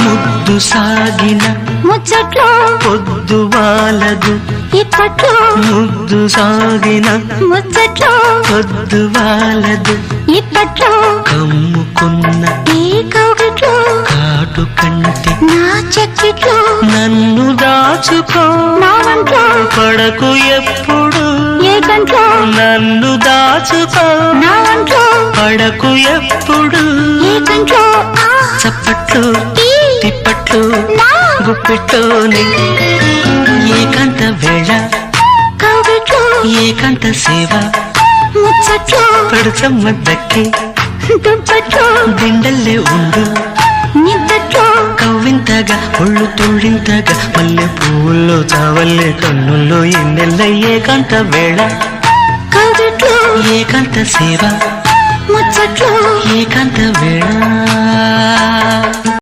ముద్దు సాగిన ముచ్చట్లో పొద్దు వాలదు ఇప్పట్లో ముద్దు సాగిన ముచ్చట్లో పొద్దు వాలదు ఇప్పట్లో కమ్ముకున్న ఈ కౌగిట్లో కాటు కంటి నా చెక్కిట్లో నన్ను దాచుకో నా వంట్లో పడకు ఎప్పుడు ఏ గంట్లో నన్ను దాచుకో నా వంట్లో పడకు ఎప్పుడు ఏ గంట్లో చప్పట్లు తిప్పట్లు గుప్పిట్లోని ఏకాంత వేళ కౌగిట్లో ఏకాంత సేవ ముచ్చట్లో పడుచమ్మ దక్కి దుప్పట్లో దిండల్లే ఉండు నిద్దట్లో కవ్వింతగా ఒళ్ళు తుళ్ళింతగా మల్లె పువ్వుల్లో చావల్లే కన్నుల్లో ఎన్నెల్ల ఏకాంత వేళ కౌగిట్లో ఏకాంత సేవ ముచ్చట్లో ఏకాంత వేళ